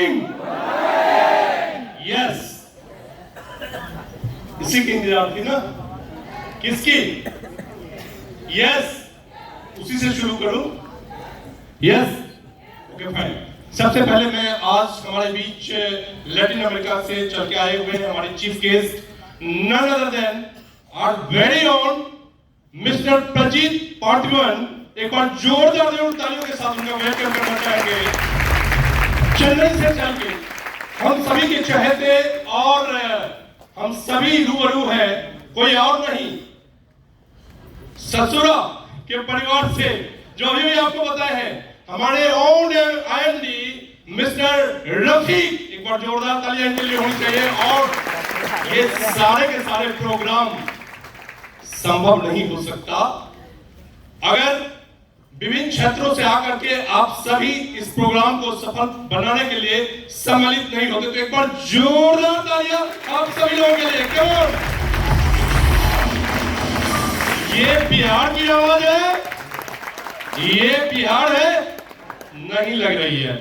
Morning. Yes, इसी की इंतजार थी ना? किसकी? यस, उसी से शुरू करूं? Yes, okay fine. सबसे पहले मैं आज हमारे बीच लैटिन अमेरिका से चल के आए हुए हमारे chief guest none other than our very own mister Prajeet Parthivan. एक बार जोरदार तालियों के साथ उनका वेलकम करना चाहेंगे। चेन्नई से चल के हम सभी के चहेते और हम सभी रूबरू हैं, कोई और नहीं, ससुरा के परिवार से, जो अभी भी आपको बताया है, हमारे ओन आईएनडी मिस्टर रफीक। एक बार जोरदार तालियां इनके लिए होनी चाहिए। और ये सारे के सारे प्रोग्राम संभव नहीं हो सकता अगर विभिन्न क्षेत्रों से आकर के आप सभी इस प्रोग्राम को सफल बनाने के लिए सम्मिलित नहीं होते। तो एक बार जोरदार तालियां आप सभी लोगों के लिए। क्यों? ये बिहार की आवाज है, ये बिहार है, नहीं लग रही है।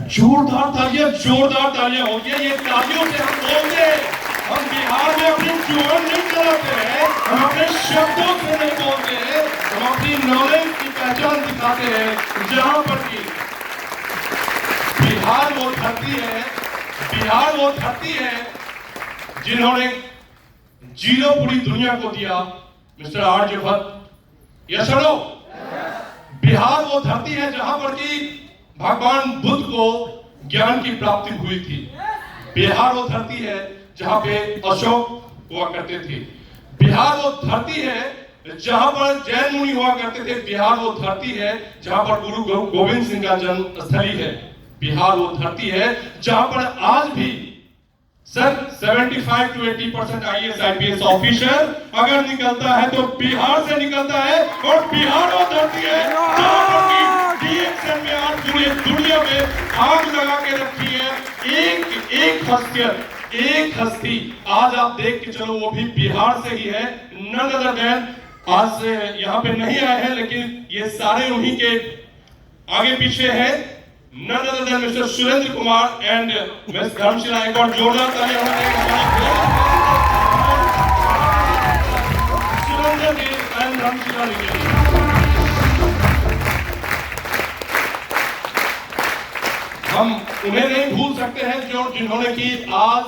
जोरदार तालियां होती है। ये तालियों से हम बोलते हैं, हम बिहार में अपनी जुबान नहीं चलाते हैं, हम अपने शब्दों से नहीं बोलते हैं, हम अपनी नॉलेज की पहचान दिखाते हैं। जहां पर की बिहार वो धरती है जिन्होंने जीरो पूरी दुनिया को दिया, मिस्टर आर्यभट्ट। यस और नो? बिहार वो धरती है जहां पर की भगवान बुद्ध को ज्ञान की प्राप्ति हुई थी। बिहार वो धरती है जहां पे अशोक हुआ करते थे। बिहार वो धरती है जहां पर जैन मुनि हुआ करते थे। बिहार वो धरती है जहां पर गुरु गोविंद सिंह का जन्म स्थली है। बिहार वो धरती है जहां पर आज भी sir 75 to 80% IAS IPS officer अगर निकलता है तो बिहार से निकलता है। और बिहार वो धरती है जहां पर DXN में आज पूरी दुनिया में आग लगा के रखी है। एक हस्ती आज आप देख के चलो, वो भी बिहार से ही है। नन अदर देन, आज यहाँ पे नहीं आए हैं लेकिन ये सारे उन्हीं के आगे पीछे है। None other than mister Surendra Kumar and miss Dharmshila. एक बार जोरदार तालियां होनी चाहिए सुरेंद्र जी एंड धर्मशिला जी के लिए। हम उन्हें नहीं भूल सकते हैं जो जिन्होंने की आज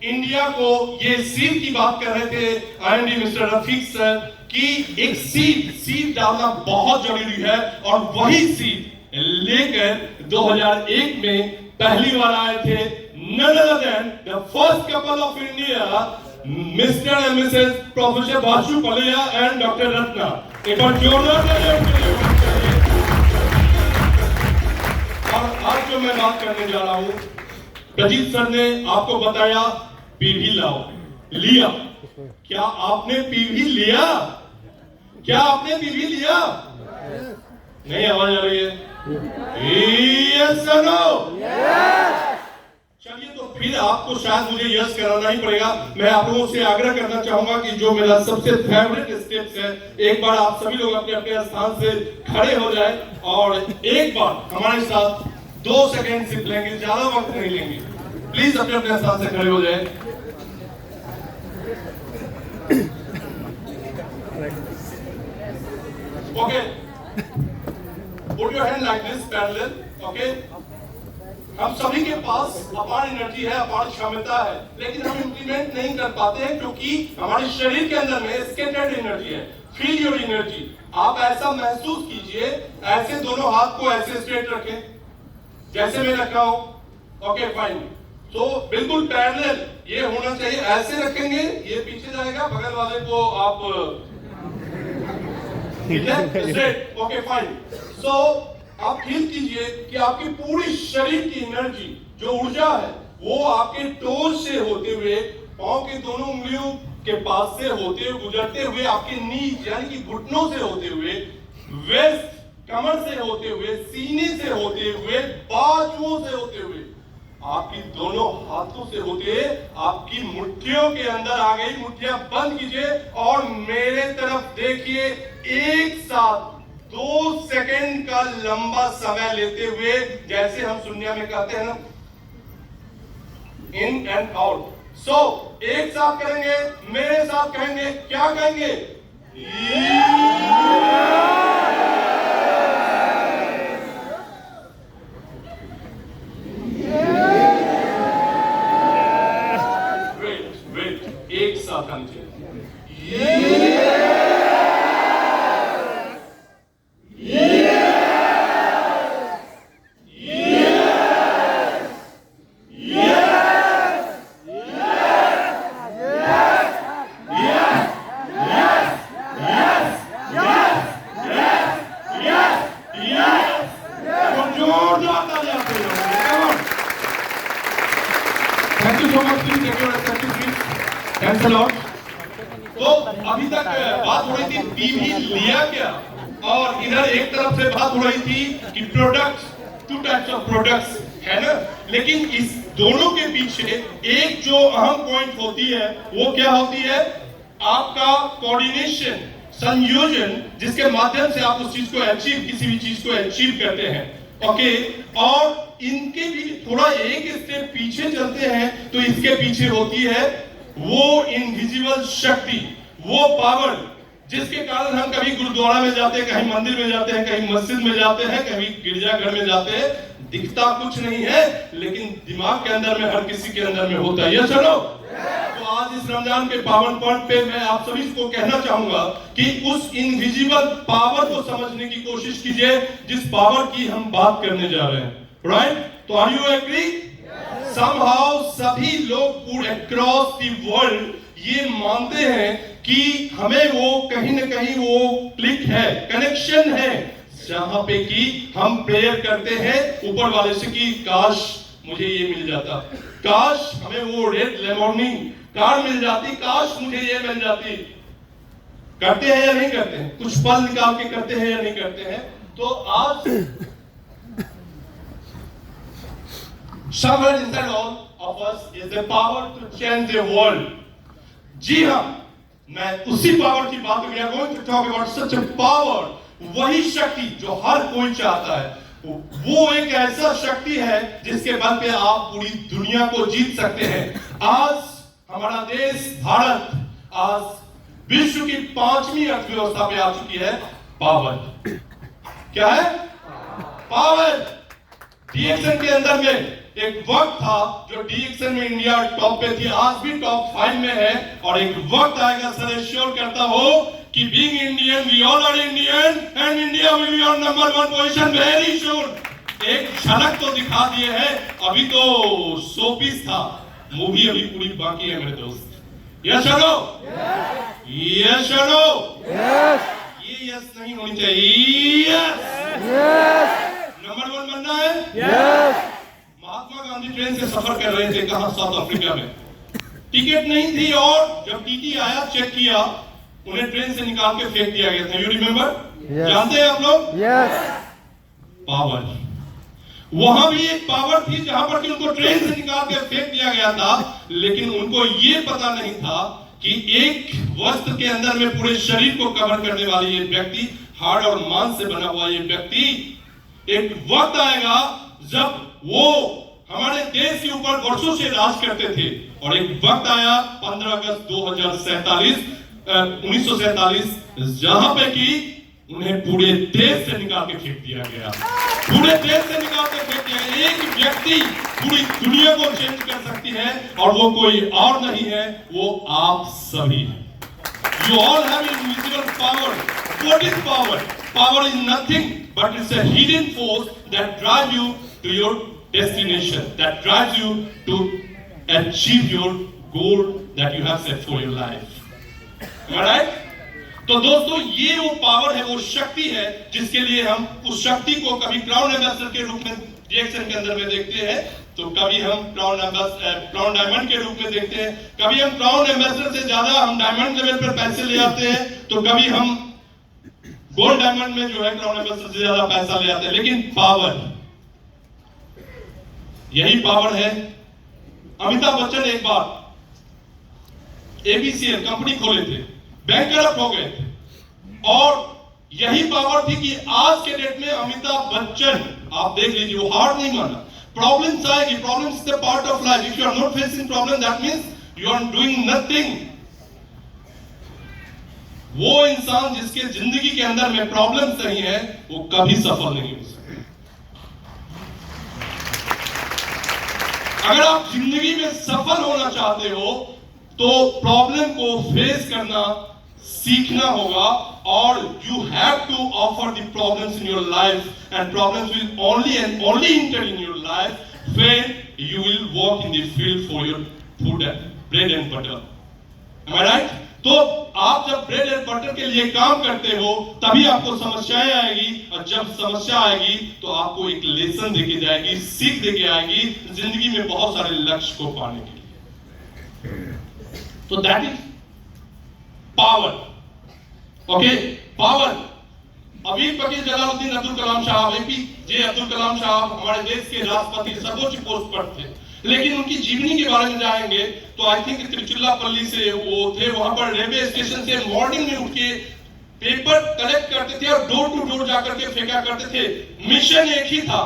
इंडिया को, ये सीट की बात कर रहे थे आईएनडी मिस्टर रफीक सर, कि एक सीट डालना बहुत जरूरी है। और वही सीट लेकर 2001 में पहली बार आए थे none other than the first couple of India, mister and missus professor Basu Paliya and doctor Ratna. एक बार जोरदार तालियां। और आज जो मैं बात करने जा रहा हूं, प्रजीत सर ने आपको बताया पीवी लाओ, लिया। क्या आपने पीवी लिया? क्या आपने पीवी लिया? नहीं आवाज आ रही है। Yes sir, no? चलिए तो फिर आपको शायद मुझे यस कराना ही पड़ेगा। मैं आप लोगों से आग्रह करना चाहूंगा कि जो मेरा सबसे फेवरेट स्टेप्स है, एक बार आप सभी लोग अपने अपने स्थान से खड़े हो जाए और एक बार हमारे साथ 2 सेकेंड सिर्फ लेंगे, ज्यादा वक्त नहीं लेंगे। प्लीज अपने अपने स्थान से खड़े हो जाए। Okay, put your hand like this parallel. Okay, हम सभी के पास अपार एनर्जी है, अपार क्षमता है, लेकिन हम इंप्लीमेंट नहीं कर पाते हैं क्योंकि हमारे शरीर के अंदर में स्कैटर्ड एनर्जी है। Feel your energy. आप ऐसा महसूस कीजिए, ऐसे दोनों हाथ को ऐसे स्ट्रेट रखें जैसे मैं रखा हूं। Okay fine. तो बिल्कुल पैरेलल ये होना चाहिए। ऐसे रखेंगे, ये पीछे जाएगा, बगल वाले को आप स्ट्रेट। Okay fine. सो आप फील कीजिए कि आपकी पूरी शरीर की एनर्जी, जो ऊर्जा है, वो आपके टोज से होते हुए, पांव के दोनों उंगलियों के पास से होते हुए, गुजरते हुए, आपके नीज यानी कि घुटनों से होते हुए, वेस्ट कमर से होते हुए, सीने से होते हुए, बाजुओं से होते हुए, आपकी दोनों हाथों से होते आपकी मुट्ठियों के अंदर आ गई। मुट्ठियां बंद कीजिए और मेरे तरफ देखिए। एक साथ 2 सेकंड का लंबा समय लेते हुए, जैसे हम सुनिया में कहते हैं ना, इन एंड आउट। सो एक साथ करेंगे, मेरे साथ कहेंगे, क्या कहेंगे? वेट, एक साथ आना चाहिए। Thank you so much, please take your respective seats. Thanks a lot. तो अभी तक बात हो रही थी टीवी लिया क्या, और इधर एक तरफ से बात हो रही थी कि प्रोडक्ट्स, 2 टाइप्स ऑफ प्रोडक्ट्स है ना, लेकिन इस दोनों के पीछे एक जो अहम पॉइंट होती है वो क्या होती है? आपका कोऑर्डिनेशन, संयोजन, जिसके माध्यम से आप उस चीज को अचीव, किसी भी चीज को अचीव करते हैं। ओके, और इनके भी थोड़ा एक स्टेप पीछे चलते हैं तो इसके पीछे होती है वो इनविजिबल शक्ति, वो पावर, जिसके कारण हम कभी गुरुद्वारा में जाते हैं, कहीं मंदिर में जाते हैं, कहीं मस्जिद में जाते हैं, कहीं गिरजाघर में जाते हैं, दिखता कुछ नहीं है लेकिन दिमाग के अंदर में, हर किसी के अंदर में होता है। ये चलो, तो आज इस रमजान के पावन पर्व पे मैं आप सभी को कहना चाहूंगा कि उस इनविजिबल पावर को समझने की कोशिश कीजिए जिस पावर की हम बात करने जा रहे हैं। राइट? तो आर यू एग्री? समहाउ सभी लोग पूरे अक्रॉस द वर्ल्ड ये मानते हैं कि हमें वो कहीं ना कहीं वो क्लिक है, कनेक्शन है, जहां पे कि हम प्रेयर करते हैं ऊपर वाले से कि काश मुझे ये मिल जाता, काश हमें वो रेड लेमोर्नी कार मिल जाती, काश मुझे ये मिल जाती। करते हैं या नहीं करते हैं? कुछ पल निकाल के करते हैं या नहीं करते हैं? तो आज somewhere inside all of us is the power to change the world. जी हाँ, मैं उसी पावर की बात we are going to talk about such a power, वही शक्ति जो हर कोई चाहता है। वो एक ऐसा शक्ति है जिसके बल पे आप पूरी दुनिया को जीत सकते हैं। आज हमारा देश भारत आज विश्व की 5वीं अर्थव्यवस्था पे आ चुकी है। पावर क्या है? पावर। डीएक्सन के अंदर में एक वक्त था जो डीएक्सन में इंडिया टॉप पे थी, आज भी टॉप 5 में है, और एक वक्त आएगा, सर एश्योर करता हो कि being Indian, we all are Indian and India will be on number 1 position very soon. एक झलक तो दिखा दिए है, अभी तो 100 पीस था, मूवी अभी पूरी बाकी है मेरे दोस्त। यस चलो, यस चलो, ये यस नहीं होनी चाहिए, यस नंबर 1 बनना है, यस। महात्मा गांधी ट्रेन से सफर कर रहे थे, कहां? साउथ अफ्रीका में। टिकट नहीं थी और जब टीटी आया, चेक किया, उन्हें ट्रेन से निकाल के फेंक दिया गया था। You remember? जानते हैं आप लोग? यस। पावर, वहां भी एक पावर थी जहां पर कि उनको ट्रेन से निकाल के फेंक दिया गया था, लेकिन उनको ये पता नहीं था कि एक वस्त्र के अंदर में पूरे शरीर को कवर करने वाली ये व्यक्ति, हाड़ और मांस से बना हुआ ये व्यक्ति, एक वक्त आएगा जब वो हमारे देश के ऊपर वर्षों से राज करते थे, और एक वक्त आया 15 अगस्त 1947 जहां पे कि उन्हें पूरे देश से निकाल के फेंक दिया गया, पूरे देश से निकाल के फेंक दिया। एक व्यक्ति पूरी दुनिया को चेंज कर सकती है, और वो कोई और नहीं है, वो आप सभी हैं। You all have invisible power. What is power? Power is nothing but it's a hidden force that drives you to your destination, that drives you to achieve your goal that you have set for your life. Am I right? तो दोस्तों, ये वो power है, वो शक्ति है जिसके लिए हम उस शक्ति को कभी क्राउन एम्बेसडर के रूप में डीएक्सन के अंदर में देखते हैं, तो कभी हम क्राउन डायमंड के रूप में देखते हैं, कभी हम क्राउन एम्बेसडर से ज्यादा हम डायमंड लेवल पर पैसे ले आते हैं, तो कभी हम गोल्ड डायमंड में जो है क्राउन एम्बेसडर से ज्यादा पैसा ले आते हैं। लेकिन पावर, यही पावर है। अमिताभ बच्चन एक बार एबीसीएल कंपनी खोले थे, बैंक करप्ट हो गए थे, और यही पावर थी कि आज के डेट में अमिताभ बच्चन, आप देख लीजिए, वो हार नहीं माना। प्रॉब्लम्स आएगी, problems is the part of life. If you are not facing problem, that means you are doing nothing. वो इंसान जिसके जिंदगी के अंदर में प्रॉब्लम्स नहीं है, वो कभी सफल नहीं हो सकता। अगर आप जिंदगी में सफल होना चाहते हो तो प्रॉब्लम को फेस करना सीखना होगा, और you have to offer the problems in your life, and problems will only and only enter in your life when you will walk in the field for your food and bread and butter. Am I right? तो आप जब bread and butter के लिए काम करते हो तभी आपको समस्याएं आएगी, और जब समस्या आएगी तो आपको एक लेसन देके जाएगी, सीख देके आएगी जिंदगी में बहुत सारे लक्ष्य को पाने के लिए। तो that is power. Okay, power. अमीर फकीर जलालुद्दीन अब्दुल कलाम साहब, एपीजे अब्दुल कलाम साहब हमारे देश के राष्ट्रपति सर्वोच्च पोस्ट पर थे, लेकिन उनकी जीवनी के बारे में जाएंगे तो आई थिंक तिरुचिरापल्ली से वो थे, वहां पर रेलवे स्टेशन से मॉर्निंग में उठ के पेपर कलेक्ट करते थे और डोर टू डोर जाकर के फेंका करते थे। मिशन एक ही था,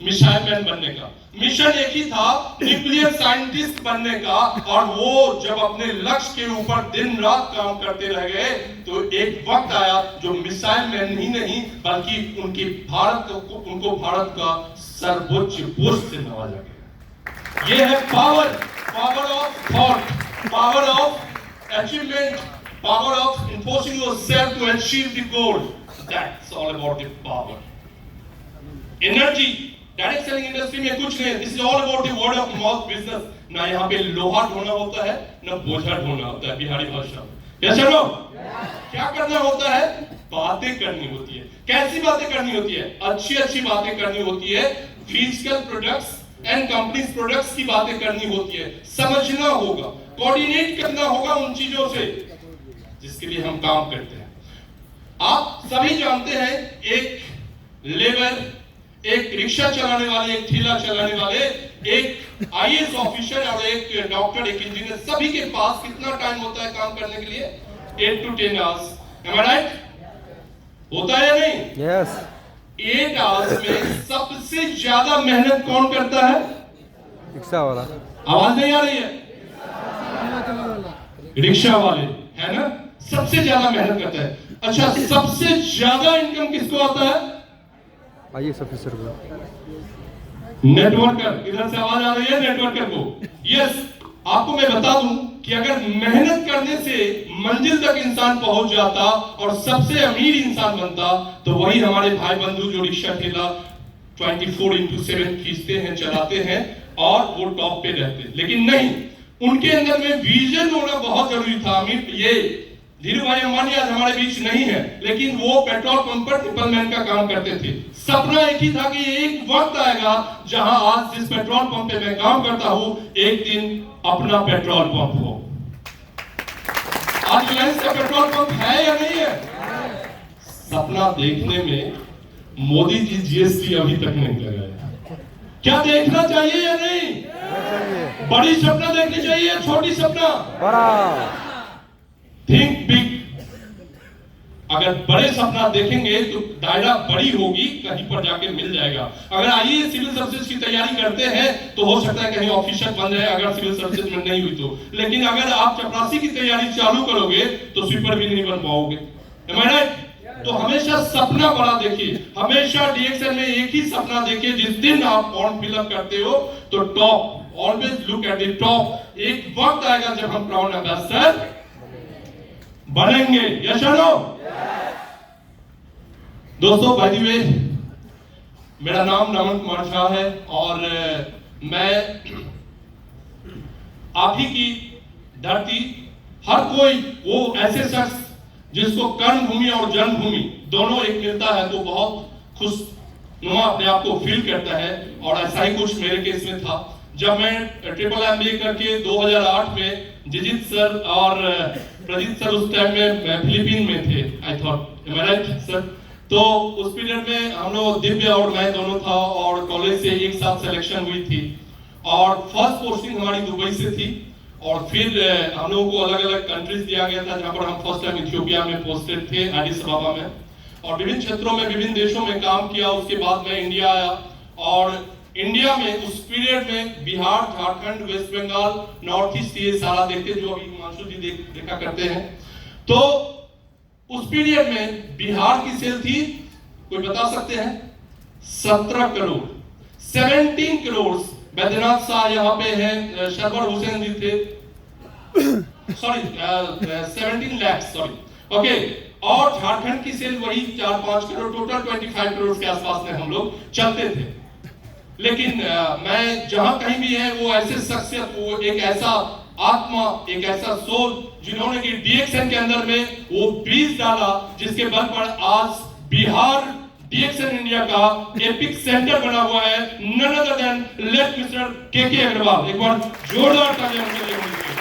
मिसाइल मैन बनने का। मिशन एक ही था, न्यूक्लियर साइंटिस्ट बनने का। और वो जब अपने लक्ष्य के ऊपर दिन रात काम करते रह गए तो एक वक्त आया जो मिसाइल मैन ही नहीं बल्कि उनको भारत का सर्वोच्च पोस्ट से नवाजा गया। ये है power, power of thought, power of achievement, power of imposing yourself to achieve the goal. That's all about the power. Energy direct selling industry में कुछ नहीं, this is all about the word of mouth business. ना यहाँ पे लोहा ढोना होता है, ना बोझा ढोना होता है बिहारी भाषा में। यस और नो? क्या करना होता है? बातें करनी होती है। कैसी बातें करनी होती है? अच्छी अच्छी बातें करनी होती है। Physical products and companies products की बातें करनी होती है। समझना होगा, कोऑर्डिनेट करना होगा उन चीजों से जिसके लिए हम काम करते हैं। आप सभी जानते हैं, एक लेबर, एक रिक्शा चलाने वाले, एक ठेला चलाने वाले, एक आईएएस ऑफिसर और एक डॉक्टर, एक इंजीनियर, सभी के पास कितना टाइम होता है काम करने के लिए? 8 to 10 hours. Am I right? होता है या नहीं? यस। 8 आवर्स में सबसे ज्यादा मेहनत कौन करता है? रिक्शा वाला। आवाज नहीं आ रही है? रिक्शा वाले, है ना? सबसे ज्यादा मेहनत करता है। अच्छा, सबसे ज्यादा इनकम किसको आता है? आईएएस ऑफिसर को। नेटवर्कर। इधर से आवाज आ रही है नेटवर्कर को? यस। आपको मैं बता दूं कि अगर मेहनत करने से मंजिल तक इंसान पहुंच जाता और सबसे अमीर इंसान बनता तो वही हमारे भाई बंधु जो रिक्शा ठेला 24/7 खींचते हैं, चलाते हैं और वो टॉप पे रहते। लेकिन नहीं, उनके अंदर में विजन होना बहुत जरूरी था। अमीर ये धीरू भाई अंबानी आज हमारे बीच नहीं है, लेकिन वो पेट्रोल पंप पर ट्रिपल मैन का काम करते थे। सपना एक ही था कि एक वक्त आएगा जहां आज जिस पेट्रोल पंप पे मैं काम करता हूं, एक दिन अपना पेट्रोल पंप हो। आज रिलायंस का पेट्रोल पंप है या नहीं है? सपना देखने में मोदी जी जीएसटी अभी तक नहीं लगाया। क्या देखना चाहिए या नहीं? बड़ी सपना देखनी चाहिए, छोटी सपना? बड़ा। Think big. अगर बड़े सपना देखेंगे तो दायरा बड़ी होगी, कहीं पर जाके मिल जाएगा। अगर आईएएस सिविल सर्विसेज की तैयारी करते हैं तो हो सकता है कहीं ऑफिसर बन जाए, अगर सिविल सर्विसेज में नहीं हुई तो। लेकिन अगर आप चपरासी की तैयारी चालू करोगे तो स्वीपर भी नहीं बन पाओगे। Am I right? तो हमेशा सपना बड़ा देखिए, हमेशा डीएक्सएल में एक ही सपना देखिए। जिस दिन आप फॉर्म फिलअप करते हो तो top, always look at the top. एक वक्त आएगा जब हम ब्राउन एम्बेसडर बनेंगे। यस और नो? दोस्तों, बाय द वे, मेरा नाम नमन कुमार झा है और मैं आप ही की धरती, हर कोई वो ऐसे शख्स जिसको कर्म भूमि और जन्मभूमि दोनों एक मिलता है तो बहुत खुशनुमा अपने आप को फील करता है। और ऐसा ही कुछ मेरे केस में था जब मैं ट्रिपल एमबीए करके 2008 में जिजित सर और प्रजीत सर उस टाइम में फिलीपीन में थे। I thought, am I right sir? तो उस पीरियड में हम लोग, दिव्य और मैं दोनों था और कॉलेज से एक साथ सिलेक्शन हुई थी और फर्स्ट पोस्टिंग हमारी दुबई से थी और फिर हम लोगों को अलग अलग कंट्रीज दिया गया था, जहां पर हम फर्स्ट टाइम इथियोपिया में पोस्टेड थे, एडिस अबाबा में, और विभिन्न क्षेत्रों में विभिन्न देशों में काम किया। उसके बाद मैं इंडिया आया, और इंडिया में उस पीरियड में Bihar, Jharkhand, West Bengal, North East, ये सारा देखते, जो अभी हिमांशु जी देखा करते हैं। तो उस पीरियड में बिहार की सेल थी, कोई बता सकते हैं? 17 करोड़, 17 करोड़। बैद्यनाथ शाह यहाँ पे हैं, शरवर हुसैन जी थे, सॉरी 17 लाख, सॉरी, ओके। और झारखंड की सेल वही 4-5 करोड़, टोटल 25 करोड़ के आसपास में हम लोग चलते थे। लेकिन मैं जहां कहीं भी है, वो ऐसे शख्सियत, वो एक ऐसा आत्मा, एक ऐसा सोल, जिन्होंने कि डीएक्सएन के अंदर में वो बीज डाला, जिसके बल पर आज बिहार डीएक्सएन इंडिया का एपिक सेंटर बना हुआ है। None other than late mister K Agrawal. एक बार जोरदार तालियां उनके लिए होनी चाहिए।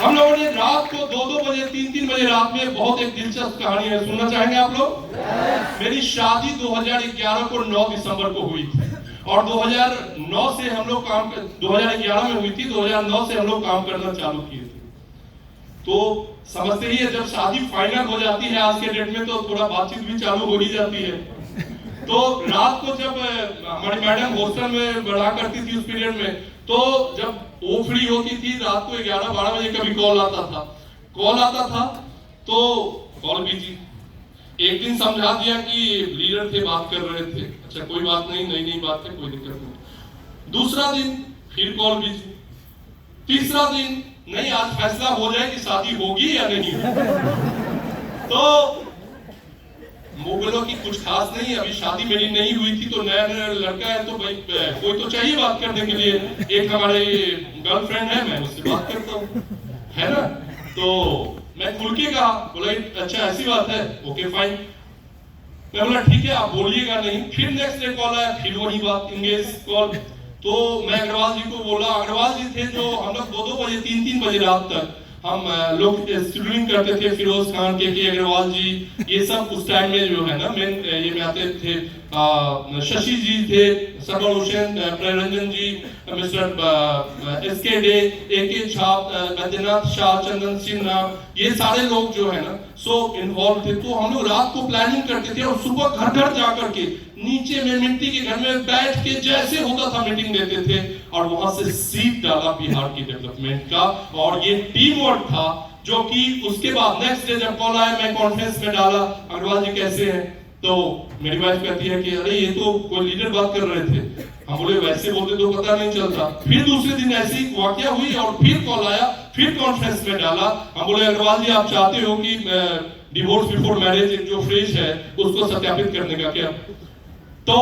हम लोगों ने रात को 2-2 बजे, 3-3 बजे रात में बहुत एक दिलचस्प कहानी है, सुनना चाहेंगे आप लोग? मेरी शादी 2011 को 9 दिसंबर को हुई थी, और 2009 से हम लोग 2011 में हुई थी, 2009 से हम लोग काम करना चालू किए थे। तो समझते ही है, जब शादी फाइनल हो जाती है आज के डेट में, तो थोड़ा बातचीत भी चालू हो ही जाती है। तो रात को जब हमारी मैडम हॉस्टल में बढ़ा करती थी उस पीरियड में, तो जब वो फ्री होती थी रात को 11-12 बजे कभी कॉल आता था, तो कॉल बिजी। एक दिन समझा दिया कि लीडर थे, बात कर रहे थे, अच्छा कोई बात नहीं, नई बात है, कोई दिक्कत नहीं। दूसरा दिन फिर कॉल बिजी। तीसरा दिन, नहीं आज फैसला हो जाए कि शादी होगी या नहीं। तो वो बोलो कि कुछ खास नहीं, अभी शादी मेरी नहीं हुई थी, तो नया लड़का है, तो भाई कोई तो चाहिए बात करने के लिए। एक हमारे गर्लफ्रेंड है, मैं उससे बात करता हूँ, है ना। तो मैं खुल के कहा, बोला अच्छा ऐसी बात है, ओके फाइन। मैं बोला ठीक है, आप बोलिएगा नहीं। फिर नेक्स्ट डे कॉल आया, फिर वही बात, इंगेज कॉल। तो मैं अग्रवाल जी को बोला, अग्रवाल जी थे जो हम लोग 2-2 बजे, 3-3 बजे रात तक हम लोग स्टूडिंग करते थे, फिरोज खान, के अग्रवाल जी, ये सब उस टाइम में जो है ना मेन ये में आते थे। शशि जी थे, सरवर हुसैन, प्रेरंजन जी, मिस्टर एसके डे, एके छाप, बैद्यनाथ शाह, चंदन सिन्हा, ये सारे लोग जो है ना सो इन्वॉल्व थे। तो हम लोग रात को प्लानिंग करते थे, और सुबह घर घर जाकर के नीचे में मिट्टी के घर में बैठ के जैसे होता था मीटिंग देते थे, और वहां से सीट डाला बिहार की डेवलपमेंट का। और ये टीम वर्क था, जो कि उसके बाद नेक्स्ट डे जब कॉल आया, मैं कॉन्फ्रेंस में डाला, अग्रवाल जी कैसे हैं? तो मेरी वाइफ कहती है कि अरे ये तो कोई लीडर बात कर रहे थे। हम बोले वैसे बोलते तो पता नहीं चलता। फिर दूसरे दिन ऐसी वाकया हुई, और फिर कॉल आया, फिर कॉन्फ्रेंस में डाला। हम बोले अग्रवाल जी आप चाहते हो कि डिवोर्स बिफोर मैरिज जो फ्रेज है उसको सत्यापित करने का क्या? तो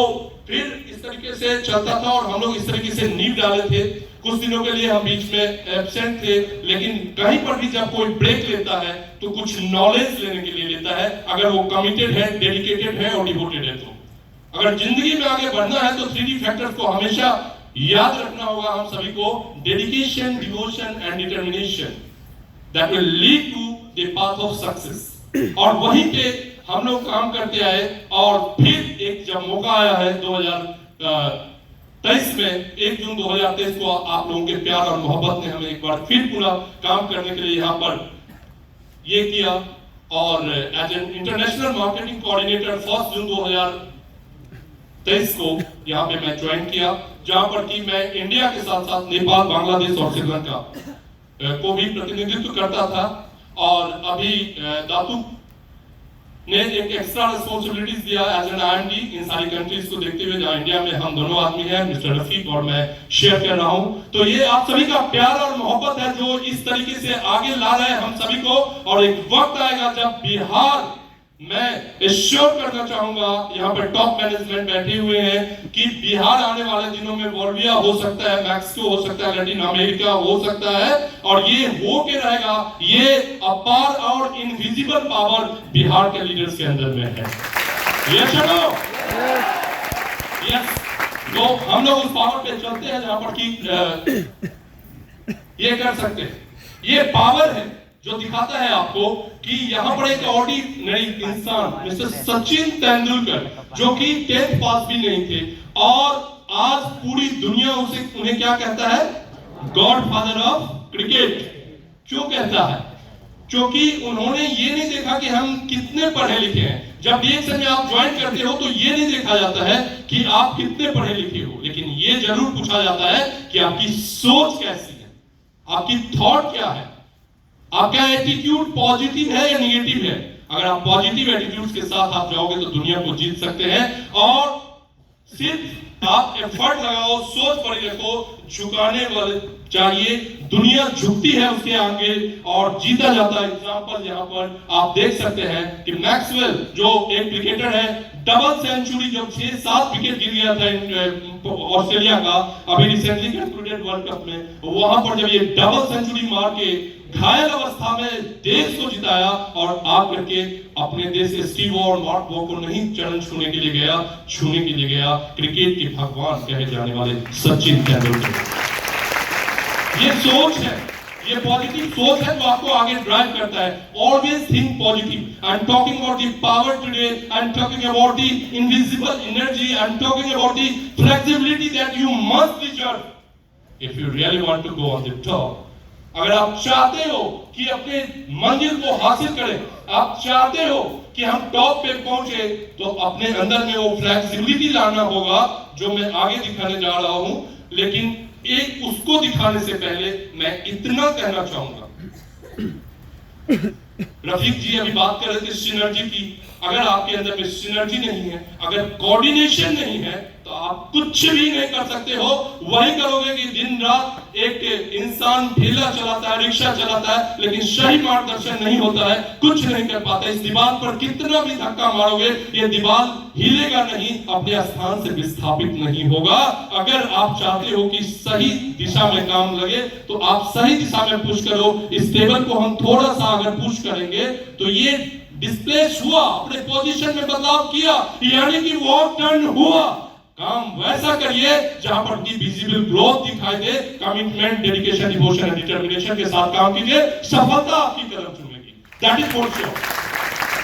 फिर इस तरीके से चलता था, और हम लोग इस तरीके से नींव डाले थे। कुछ दिनों के लिए हम बीच में एब्सेंट थे, लेकिन कहीं पर भी जब कोई ब्रेक लेता है तो कुछ नॉलेज लेने के लिए लेता है, अगर वो कमिटेड है, डेडिकेटेड है और डिवोटेड है। तो अगर जिंदगी में आगे बढ़ना है तो 3D फैक्टर्स को हमेशा याद रखना होगा हम सभी को, dedication, devotion and determination, that will lead to the path of success. और वहीं पे हम लोग काम करते आए, और फिर एक जब मौका आया है 2023 में, 1 जून 2023 को आप लोगों के प्यार और मोहब्बत ने हमें एक बार फिर पूरा काम करने के लिए यहाँ पर ये किया। और as an international marketing coordinator 1 June 2023 को यहाँ पे मैं ज्वाइन किया, जहां पर कि मैं इंडिया के साथ साथ नेपाल, बांग्लादेश और श्रीलंका को भी प्रतिनिधित्व करता था। और अभी दातू ने एक एक्स्ट्रा रिस्पांसिबिलिटीज दिया एज एन आईएमडी इन सारी कंट्रीज को देखते हुए, जहां इंडिया में हम दोनों आदमी हैं, मिस्टर रफीक और मैं शेयर कर रहा हूं। तो ये आप सभी का प्यार और मोहब्बत है जो इस तरीके से आगे ला रहे हैं हम सभी को। और एक वक्त आएगा जब बिहार, मैं एश्योर करना चाहूंगा, यहाँ पर टॉप मैनेजमेंट बैठे हुए हैं, कि बिहार आने वाले दिनों में बोलिविया हो सकता है, मैक्सिको हो सकता है, लैटिन अमेरिका हो सकता है, और ये हो के रहेगा। ये अपार और इनविजिबल पावर बिहार के लीडर्स के अंदर में है। Yes no? यस। तो हम लोग उस पावर पे चलते हैं जहां पर कि ये कर सकते हैं। ये पावर है जो दिखाता है आपको कि यहाँ पर एक ऑर्डिनरी इंसान मिस्टर सचिन तेंदुलकर, जो कि 10th पास भी नहीं थे, और आज पूरी दुनिया उन्हें क्या कहता है? God father of cricket. क्यों कहता है? क्योंकि उन्होंने ये नहीं देखा कि हम कितने पढ़े लिखे हैं। जब डीएक्सएन में आप ज्वाइन करते हो तो ये नहीं देखा जाता है कि आप कितने पढ़े लिखे हो, लेकिन ये जरूर पूछा जाता है कि आपकी सोच कैसी है, आपकी थॉट क्या है, आपका एटीट्यूड पॉजिटिव है या निगेटिव है। अगर आप पॉजिटिव एटीट्यूड के साथ आप जाओगे तो दुनिया को जीत सकते हैं। और सिर्फ आप एफर्ट लगाओ, सोच बड़ी रखो, झुकाने वाले चाहिए। दुनिया झुकती है उसके आगे और जीता जाता है। एग्जांपल यहां पर आप देख सकते हैं कि मैक्सवेल जो एक क्रिकेटर है, डबल सेंचुरी जब 6-7 विकेट गिर गया था ऑस्ट्रेलिया का अभी रिसेंटली कंक्लूडेड वर्ल्ड कप में, वहां पर जब ये डबल सेंचुरी मार के घायल अवस्था में देश को जिताया और आकर के अपने देश के स्टीव और मार्क वॉ को नहीं चरण छूने के लिए गया, छूने के लिए गया क्रिकेट के भगवान कहे जाने वाले सचिन तेंदुलकर। ये सोच है, ये पॉजिटिव सोच है जो आपको आगे ड्राइव करता है। Always think positive. I am talking about the power today, I am talking about the invisible energy, I am talking about the flexibility that you must deserve if you really want to go on the top. अगर आप चाहते हो कि अपने मंजिल को हासिल करें, आप चाहते हो कि हम टॉप पे पहुंचे, तो अपने अंदर में वो फ्लेक्सिबिलिटी लाना होगा जो मैं आगे दिखाने जा रहा हूं। लेकिन एक उसको दिखाने से पहले मैं इतना कहना चाहूंगा, रफीक जी अभी बात कर रहे थे सिनर्जी की। अगर आपके अंदर में सिनर्जी नहीं है, अगर कोऑर्डिनेशन नहीं है, तो आप कुछ भी नहीं कर सकते हो। वही करोगे कि दिन रात एक इंसान ठेला चलाता है, रिक्शा चलाता है, लेकिन सही मार्गदर्शन नहीं होता है, कुछ नहीं कर पाता। इस दीवार पर कितना भी धक्का मारोगे, ये दीवार हिलेगा नहीं, अपने स्थान से विस्थापित नहीं होगा। अगर आप चाहते हो कि सही दिशा में काम लगे, तो आप सही दिशा में पुश करो। इस टेबल को हम थोड़ा सा अगर पुश करेंगे तो ये डिस्प्लेस हुआ, अपने पोजीशन में बदलाव किया, यानी कि वॉक टर्न हुआ। काम वैसा करिए जहां पर की विजिबल ग्रोथ दिखाई दे। Commitment, dedication, devotion and determination के साथ काम कीजिए, सफलता आपकी तरफ चुनेगी। That is for sure.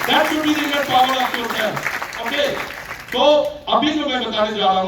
That should be the inner power of yourself. Okay, तो अभी जो मैं बताने जा रहा हूं